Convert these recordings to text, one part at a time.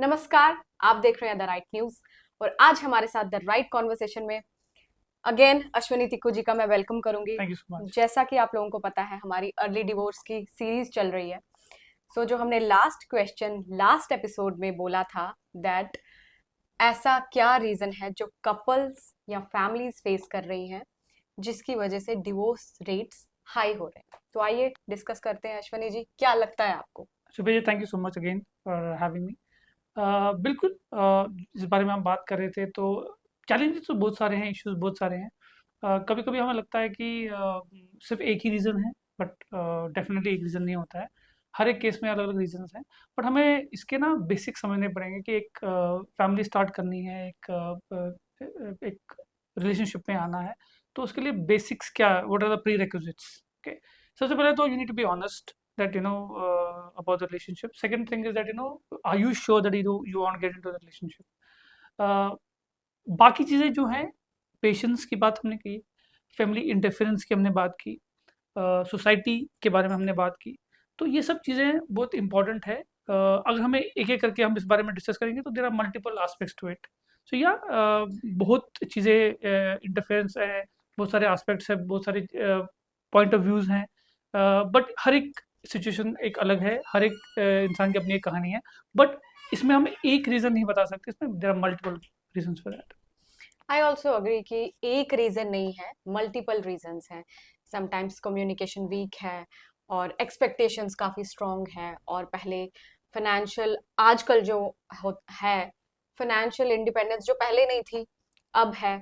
नमस्कार, आप देख रहे हैं द राइट न्यूज और आज हमारे साथ द राइट कॉन्वर्सेशन में अगेन अश्विनी तिक्कू जी का मैं वेलकम करूंगी। Thank you so much. जैसा कि आप लोगों को पता है, हमारी अर्ली डिवोर्स की सीरीज चल रही है। जो हमने लास्ट क्वेश्चन लास्ट एपिसोड में बोला था दैट ऐसा क्या रीजन है जो कपल्स या फैमिलीज फेस कर रही हैं जिसकी वजह से डिवोर्स रेट्स हाई हो रहे हैं। तो आइए डिस्कस करते हैं। अश्विनी जी, क्या लगता है आपको? Subah ji, thank you so much again for having me. बिल्कुल, जिस बारे में हम बात कर रहे थे तो चैलेंजेस तो बहुत सारे हैं, इश्यूज बहुत सारे हैं। कभी कभी हमें लगता है कि सिर्फ एक ही रीज़न है, बट डेफिनेटली एक रीज़न नहीं होता है। हर एक केस में अलग अलग रीजंस हैं। बट हमें इसके ना बेसिक समझने पड़ेंगे कि एक फैमिली स्टार्ट करनी है, एक रिलेशनशिप में आना है, तो उसके लिए बेसिक्स क्या, what are the prerequisites. Okay, सबसे पहले तो you need to be honest that about the relationship. Second thing is that are you sure that you want to get into the relationship. uh, बाकी चीज़ें जो हैं, patience की बात हमने की, फैमिली इंटरफेरेंस की हमने बात की, सोसाइटी के बारे में हमने बात की। तो ये सब चीज़ें बहुत इंपॉर्टेंट है। अगर हमें एक एक करके हम इस बारे में डिस्कस करेंगे तो there are multiple aspects to it. So या बहुत चीज़ें इंटरफेरेंस है, बहुत सारे एस्पेक्ट्स है, बहुत सारे पॉइंट ऑफ व्यूज़ हैं। बट हर एक सिचुएशन एक अलग है, हर एक इंसान की अपनी एक कहानी है। बट इसमें हम एक रीज़न नहीं बता सकते, इसमें there are multiple reasons for that. I also agree कि एक रीजन नहीं है, मल्टीपल रीजंस हैं। समटाइम्स कम्युनिकेशन वीक है और एक्सपेक्टेशंस काफ़ी स्ट्रॉन्ग है। और पहले फाइनेंशियल, आजकल जो है फाइनेंशियल इंडिपेंडेंस जो पहले नहीं थी अब है।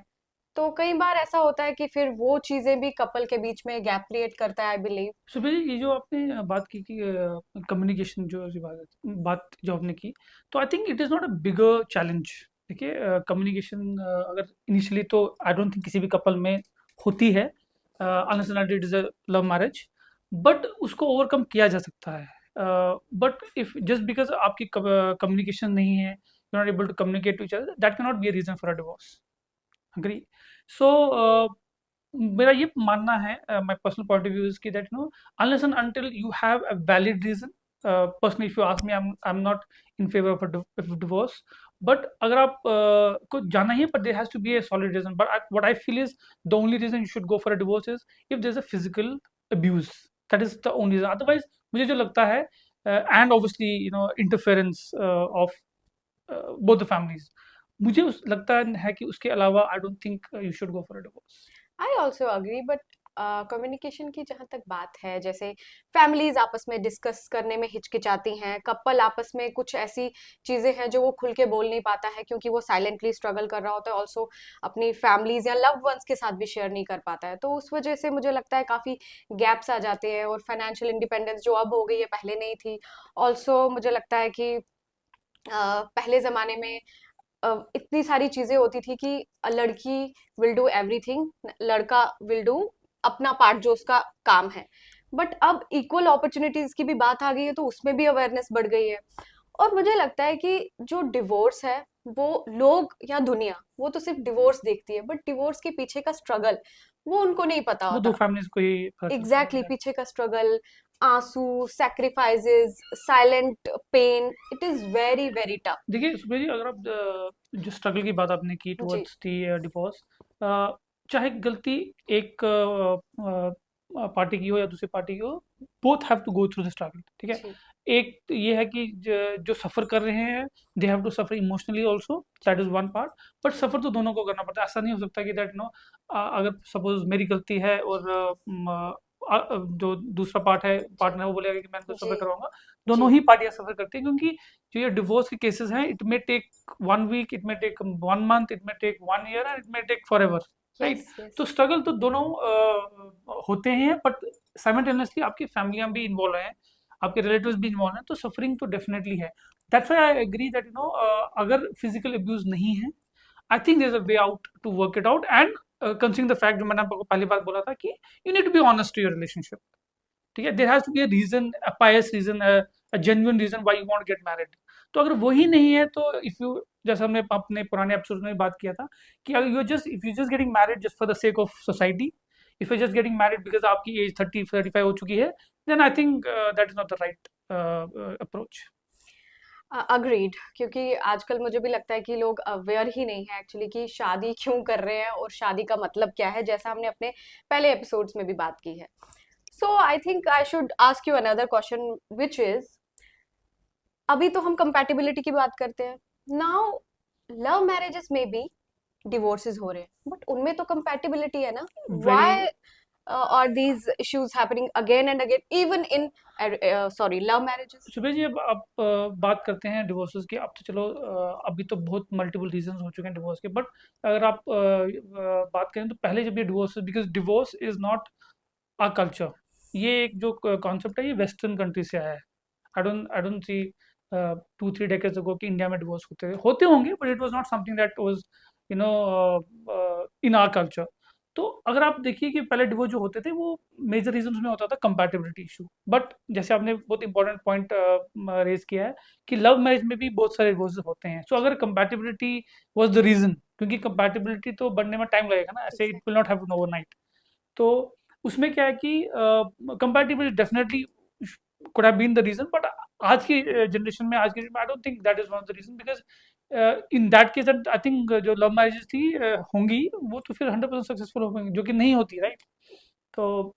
तो कई बार ऐसा होता है कि फिर वो चीज़ें भी कपल के बीच में गैप क्रिएट करता है, आई बिलीव। सुबह जी, ये जो आपने बात की कि कम्युनिकेशन जो सी बात जो आपने की, तो I think it is not a bigger challenge. देखिए, कम्युनिकेशन अगर इनिशियली तो आई डोंट थिंक किसी भी कपल में होती है, unless and it is a love marriage. But उसको ओवरकम किया जा सकता है। बट इफ जस्ट बिकॉज आपकी कम्युनिकेशन नहीं है, you not able to communicate to each other, that can not be a reason for a divorce. Agree. So मेरा ये मानना है, my personal point of view is कि that unless and until you have a valid reason. Personally if you ask me, I am not in favour of divorce. But अगर आप को जाना ही है, but there has to be a solid reason. But what I feel is the only reason you should go for a divorce is if there is a physical abuse. That is the only reason. Otherwise मुझे जो लगता है, and obviously interference of both the families, मुझे लगता है कि उसके अलावा I don't think you should go for a divorce. I also agree, but communication की जहाँ तक बात है, जैसे फैमिलीज आपस में डिस्कस करने में हिचकिचाती हैं, कपल आपस में कुछ ऐसी चीज़ें हैं जो वो खुल के बोल नहीं पाता है क्योंकि वो साइलेंटली स्ट्रगल कर रहा होता है। ऑल्सो अपनी फैमिलीज या लव वंस के साथ भी शेयर नहीं कर पाता है, तो उस वजह से मुझे लगता है काफ़ी गैप्स आ जाते हैं। और फाइनेंशियल इंडिपेंडेंस जो अब हो गई है, पहले नहीं थी। ऑल्सो मुझे लगता है कि पहले ज़माने में इतनी सारी चीजें होती थी कि लड़की विल डू एवरीथिंग, लड़का विल डू अपना पार्ट जो उसका काम है। बट अब इक्वल अपॉर्चुनिटीज की भी बात आ गई है, तो उसमें भी अवेयरनेस बढ़ गई है। और मुझे लगता है कि जो डिवोर्स है, वो लोग या दुनिया वो तो सिर्फ डिवोर्स देखती है, बट डिवोर्स के पीछे का स्ट्रगल वो उनको नहीं पता वो दो होता। फैमिलीज को ही पता चलता एग्जैक्टली, है। पीछे का स्ट्रगल, आंसू, sacrifices, silent pain, it is very very tough. देखिए सुबह जी, अगर आप जो स्ट्रगल की बात आपने की जी। टुवर्ड्स दी डिवोर्स, चाहे गलती एक पार्टी की हो या दूसरी पार्टी की हो, both have to go through the struggle. ठीक है। जी। एक तो ये है कि जो सफ़र कर रहे हैं, they have to suffer emotionally also, that is one part. But suffer तो दोनों को करना पड़ता है। ऐसा नहीं हो सकता कि दैट अगर सपोज मेरी गलती है और जो दूसरा पार्ट है, पार्टनर, वो बोलेगा कि मैं इनको जी। सफ़र करवाऊंगा। जी। दोनों ही पार्टियां सफ़र करती हैं, क्योंकि जो ये डिवोर्स के केसेस हैं, it may take 1 week, it may take 1 month, it may take 1 year, and it may take forever. Right. Yes yes. तो स्ट्रगल तो दोनों होते हैं, बट साइमल्टेनियसली आपकी फैमिलियां भी इन्वॉल्व हैं, आपके रिलेटिव्स भी इन्वॉल्व हैं, तो सफरिंग तो डेफिनेटली है। That's why I agree that अगर फिजिकल अब्यूज नहीं है, I think there is a way out to work it out. And considering the fact, जो मैंने आपको पहली बार बोला था कि you need to be honest to your relationship. ठीक है, there has to be a reason, a pious reason, a genuine reason why you want to get married. तो अगर वही नहीं है, तो इफ यू, जैसे हमने अपने पुराने एपिसोड में बात किया था, कि अगर you just, if you just getting married just for the sake of society, if you just getting married because आपकी एज 30-35 हो चुकी है, then I think that is not the right approach. Agreed, क्योंकि आजकल मुझे भी लगता है कि लोग अवेयर ही नहीं है एक्चुअली कि शादी क्यों कर रहे हैं और शादी का मतलब क्या है, जैसा हमने अपने पहले एपिसोड्स में भी बात की है. So I think I should ask you another question which is, अभी तो हम कंपैटिबिलिटी की बात करते हैं. नाउ लव मैरिजेस में भी डिवोर्सेस हो रहे हैं बट उनमें तो कंपैटिबिलिटी है ना. Very why are these issues happening again and again even in sorry love marriages? Subah ji, अब आप बात करते हैं डिवोर्सेस की। अब तो चलो, अभी तो बहुत मल्टीपल रीजंस हो चुके हैं डिवोर्स के, बट अगर आप बात करें तो पहले जब ये divorce, because divorce is not a culture, ये एक जो कॉन्सेप्ट है ये वेस्टर्न कंट्री से आया है। I don't see 2-3 decades ago कि इंडिया में डिवोर्स होते होंगे, but it was not something that was you know in our culture. तो अगर आप देखिए कि पहले डिवोर्स जो होते थे वो मेजर रीजन में होता था कंपैटिबिलिटी इशू। बट जैसे आपने बहुत इंपॉर्टेंट पॉइंट रेज किया है कि लव मैरिज में भी बहुत सारे डिवोर्स होते हैं। सो अगर कंपैटिबिलिटी वाज द रीजन, क्योंकि कंपैटिबिलिटी तो बनने में टाइम लगेगा ना, ऐसे it will not happen overnight. तो उसमें क्या है कि compatibility definitely could have been the reason, but आज की जनरेशन में, I don't think that is one of the reason, because in that case I think जो लव मैरिजेस थी होंगी वो तो फिर 100% सक्सेसफुल हो गई, जो कि नहीं होती, राइट? तो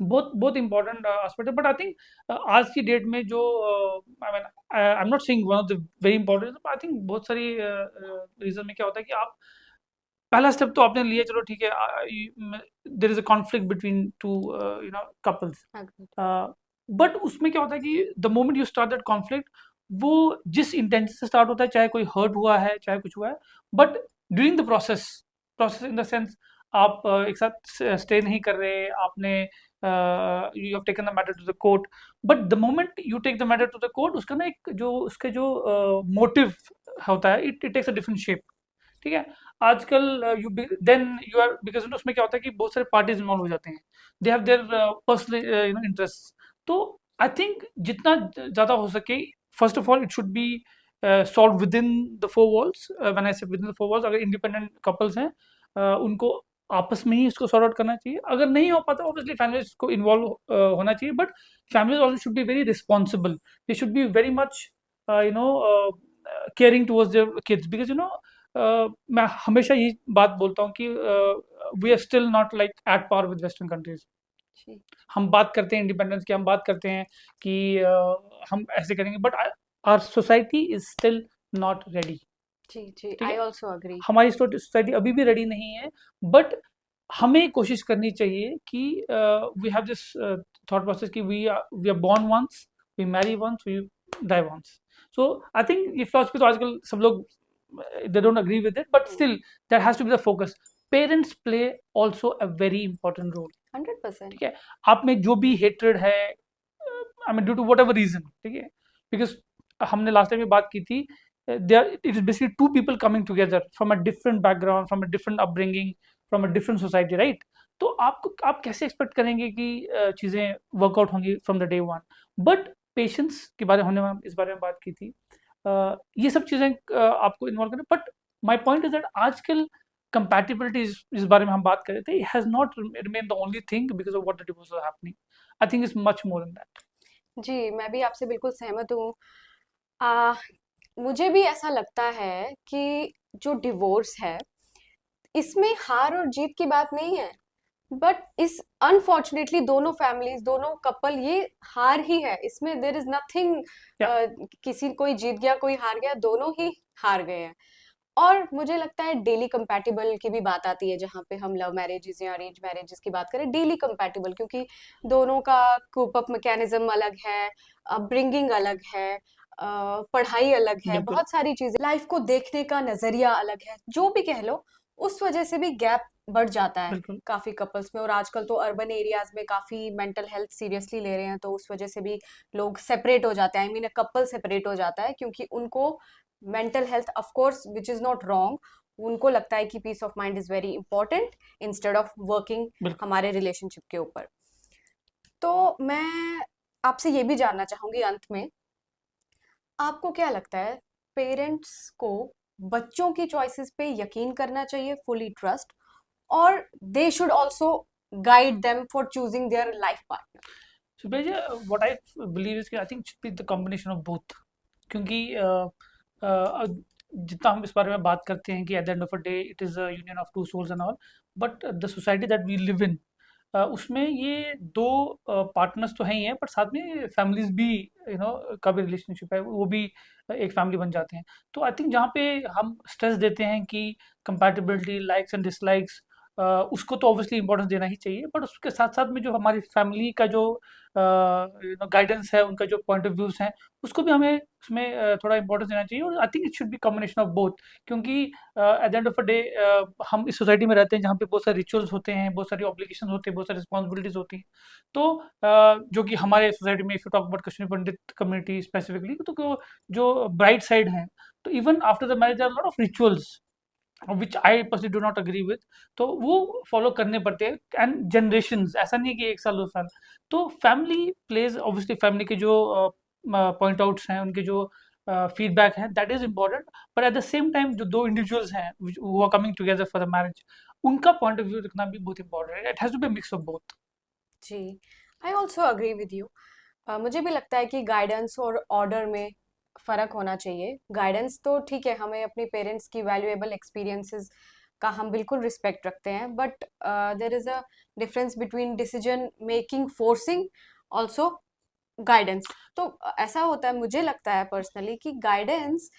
बहुत बहुत इंपॉर्टेंट एस्पेक्ट है। बट आई थिंक आज की डेट में जो I mean, I am not saying one of the very important, I think बहुत सारी रीजन में क्या होता है कि आप पहला स्टेप तो आपने लिया, चलो ठीक है, there is a conflict between two couples. But उसमें क्या होता है कि the moment you start that conflict, वो जिस इंटेंशन से स्टार्ट होता है, चाहे कोई हर्ट हुआ है चाहे कुछ हुआ है, but during the process, process in the sense आप एक साथ स्टे नहीं कर रहे, आपने you have taken the matter to the court, but the moment you take the matter to the court, उसका ना एक जो उसके जो मोटिव होता है, it takes a different shape. ठीक है? आजकल you then you are, because उसमें क्या होता है कि बहुत सारे पार्टीज इन्वॉल्व हो जाते हैं, they have their personal interest. तो आई थिंक जितना ज़्यादा हो सके, first of all it should be solve with in the four walls. When I say with in the four walls, अगर इंडिपेंडेंट कपल्स हैं उनको आपस में ही इसको सॉर्ट आउट करना चाहिए। अगर नहीं हो पाता, ऑब्वियसली फैमिलीज को इन्वॉल्व होना चाहिए, but families also should be very responsible, they should be very much caring towards their kids, because मैं हमेशा यही बात बोलता हूँ कि we are still not like at par with western countries. जी हम बात करते हैं इंडिपेंडेंस की, हम बात करते हैं कि हम ऐसे करेंगे, but our society is still not ready. जी जी, ठीक आई है? Also agree. हमारी सोसाइटी अभी भी रेडी नहीं है, बट हमें कोशिश करनी चाहिए कि we have this thought process कि we are born once, we marry once, we die once. So I think ये फिलॉसफी तो आजकल सब लोग they don't agree with it, but still that has to be the focus. Parents play also a very important role. 100%. ठीक है? आप में जो भी हेट्रेड है, I mean due to whatever reason, ठीक है, बिकॉज हमने लास्ट टाइम में बात की थी, there it is basically two people coming together from a different background, from a different upbringing, from a different society, right? तो आप कैसे एक्सपेक्ट करेंगे कि चीज़ें वर्कआउट होंगी from the day one? But patience के बारे में हमने इस बारे में बात की थी। ये सब चीज़ें आपको इन्वॉल्व करें, but my point is that आजकल compatibility इस बारे में हम बात कर रहे थे, has not remained the only thing because of what the divorces are happening. I think it's much more than that. जी, मैं भी आपसे बिल्कुल सहमत हूँ. आ, मुझे भी ऐसा लगता है कि जो डिवोर्स है इसमें हार और जीत की बात नहीं है, बट इस अनफॉर्चुनेटली दोनों फैमिलीज, दोनों कपल, ये हार ही है इसमें. देर इज नथिंग Yeah, किसी कोई जीत गया कोई हार गया, दोनों ही हार गए हैं. और मुझे लगता है डेली कंपैटिबल की भी बात आती है, जहाँ पे हम लव मैरिजेस या अरेंज मैरिजेस की बात करें, डेली कंपैटिबल, क्योंकि दोनों का कूप अप मैकेनिज्म अलग है, अपब्रिंगिंग अलग है, पढ़ाई अलग है, बिल्कुल, बहुत सारी चीजें, लाइफ को देखने का नजरिया अलग है, जो भी कह लो. उस वजह से भी गैप बढ़ जाता है बिल्कुल, काफी कपल्स में. और आजकल तो अर्बन एरियाज में काफी मेंटल हेल्थ सीरियसली ले रहे हैं, तो उस वजह से भी लोग सेपरेट हो जाते हैं. आई मीन कपल सेपरेट हो जाता है क्योंकि उनको mental health, of course which is not wrong, उनको लगता है कि peace of mind is very important instead of working बिल्कुल। हमारे रिलेशनशिप के ऊपर. तो मैं आपसे ये भी जानना चाहूंगी अंत में, आपको क्या लगता है, पेरेंट्स को बच्चों की चॉइसेस पे यकीन करना चाहिए, फुली ट्रस्ट, और they should also guide them for choosing their life partner? So basically, what I believe is कि I think it should be the combination of both. क्योंकि अ, जितना हम इस बारे में बात करते हैं कि at the end of a day it is a union of two souls and all, but the society that we live in, उसमें ये दो पार्टनर्स तो हैं ही हैं, पर साथ में फैमिलीज भी, का भी रिलेशनशिप है, वो भी एक फैमिली बन जाते हैं। तो आई थिंक जहाँ पे हम स्ट्रेस देते हैं कि कंपैटिबिलिटी, लाइक्स एंड डिसलाइक्स, उसको तो ऑब्वियसली इंपॉर्टेंस देना ही चाहिए, बट उसके साथ साथ में जो हमारी फैमिली का जो गाइडेंस है, उनका जो पॉइंट ऑफ व्यूज हैं, उसको भी हमें उसमें थोड़ा इंपॉर्टेंस देना चाहिए। और I think it should be combination of both, क्योंकि at the end of a day हम इस सोसाइटी में रहते हैं जहाँ पे बहुत सारे रिचुअल्स होते हैं, बहुत सारी ऑब्लिगेशन होते हैं, बहुत सारी रिस्पॉन्सिबिलिटीज होती हैं। तो जो कि हमारे सोसाइटी में, if you talk about Kashmir Pandit community specifically, तो जो ब्राइट साइड हैं, तो even after the marriage are lot of rituals which I personally do not agree with. तो वो फॉलो करने पड़ते हैं, एंड जनरेशन्स, ऐसा नहीं है कि 1 साल 2 साल। तो फैमिली प्लेज, ऑब्वियसली फैमिली के जो पॉइंट आउट्स हैं, उनके जो फीडबैक हैं, that is important. But at the same time जो दो इंडिविजुअल्स हैं who are coming together for the marriage, उनका पॉइंट ऑफ व्यू रखना भी बहुत इंपॉर्टेंट है। It has to be mix of both. जी, I also agree with you. मुझे भी लगता है कि गाइडेंस और ऑर्डर में फ़र्क होना चाहिए। गाइडेंस तो ठीक है, हमें अपने पेरेंट्स की वैल्यूएबल एक्सपीरियंसेस का हम बिल्कुल रिस्पेक्ट रखते हैं, but there is a difference between decision making forcing also guidance. तो ऐसा होता है, मुझे लगता है पर्सनली कि गाइडेंस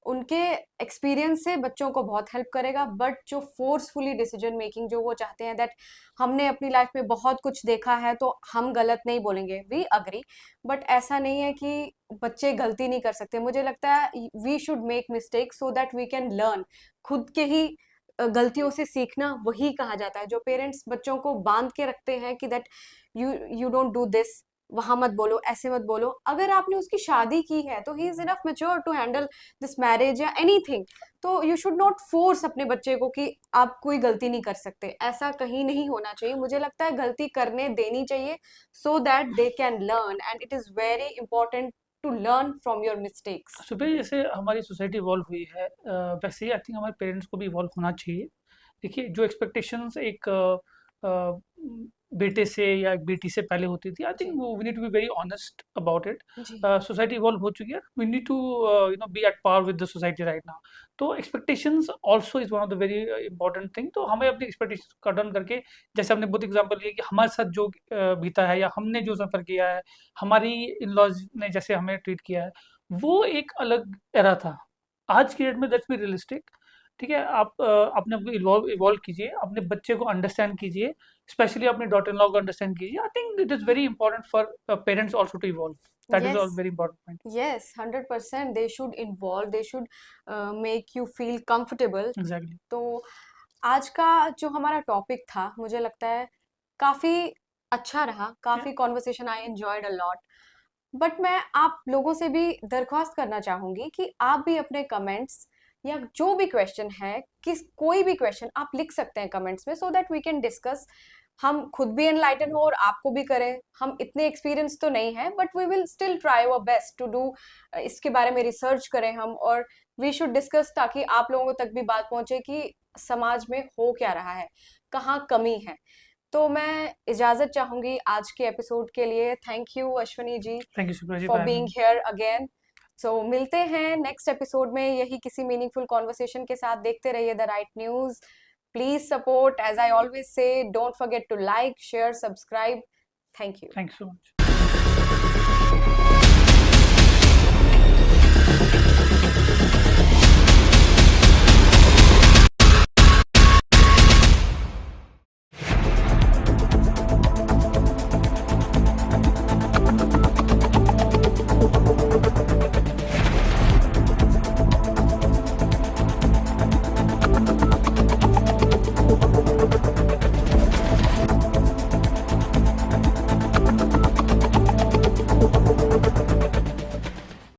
उनके एक्सपीरियंस से बच्चों को बहुत हेल्प करेगा, बट जो फोर्सफुली डिसीजन मेकिंग, जो वो चाहते हैं दैट हमने अपनी लाइफ में बहुत कुछ देखा है तो हम गलत नहीं बोलेंगे, वी अग्री, बट ऐसा नहीं है कि बच्चे गलती नहीं कर सकते। मुझे लगता है we should make mistake so that we can learn. खुद के ही गलतियों से सीखना वही कहा जाता है। जो पेरेंट्स बच्चों को बांध के रखते हैं कि that you don't do this, वहां मत बोलो, ऐसे मत बोलो, अगर आपने उसकी शादी की है तो ही is enough mature to handle this marriage या एनीथिंग। तो यू शुड नॉट फोर्स अपने बच्चे को कि आप कोई गलती नहीं कर सकते, ऐसा कहीं नहीं होना चाहिए। मुझे लगता है गलती करने देनी चाहिए so that they can learn, and it is very important to learn from your mistakes. सुबह जैसे हमारी सोसाइटी इवॉल्व हुई है, वैसे ही आई थिंक हमारे पेरेंट्स को भी इवॉल्व होना चाहिए। देखिए, जो एक्सपेक्टेशंस एक बेटे से या एक बेटी से पहले होती थी, आई थिंक जी। वो we need to be very honest about it. जी। सोसाइटी इवॉल्व हो चुकी है, we need to be at par with the society right now. तो expectations also is one of the very important thing. तो हमें अपनी एक्सपेक्टेशंस को turn करके, जैसे हमने बहुत एग्जांपल लिया कि हमारे साथ जो बीता है या हमने जो सफ़र किया है, हमारी इन लॉज ने जैसे हमें ट्रीट किया है, वो एक अलग एरा था। आज की डेट में लेट्स बी रियलिस्टिक, ठीक है? आप अपने आप को इवॉल्व इवॉल्व कीजिए, अपने बच्चे को अंडरस्टैंड कीजिए, स्पेशली अपने डॉटर इन लॉ को अंडरस्टैंड कीजिए। I think it is very important for parents also to evolve. That is yes. All very important point. Yes, 100% they should involve, they should make you feel comfortable. Exactly. तो आज का जो हमारा topic था, मुझे लगता है काफी अच्छा रहा, काफी conversation, I enjoyed a lot. But मैं आप लोगों से भी दरख्वास्त करना चाहूंगी कि आप भी अपने कमेंट्स या जो भी क्वेश्चन है, किस कोई भी क्वेश्चन आप लिख सकते हैं कमेंट्स में, so that we can discuss. हम खुद भी एनलाइटन हो और आपको भी करें। हम इतने एक्सपीरियंस तो नहीं है, but we will still try our best to do, इसके बारे में रिसर्च करें हम, और वी शुड डिस्कस ताकि आप लोगों तक भी बात पहुंचे कि समाज में हो क्या रहा है, कहाँ कमी है। तो मैं इजाजत चाहूंगी आज के एपिसोड के लिए। Thank you Ashwani ji thank you Supriya ji for for having being me. Here again. So मिलते हैं नेक्स्ट एपिसोड में यही किसी मीनिंगफुल कॉन्वर्सेशन के साथ। देखते रहिए the right news. Please support, as I always say, don't forget to like, share, subscribe. Thank you. Thank you so much.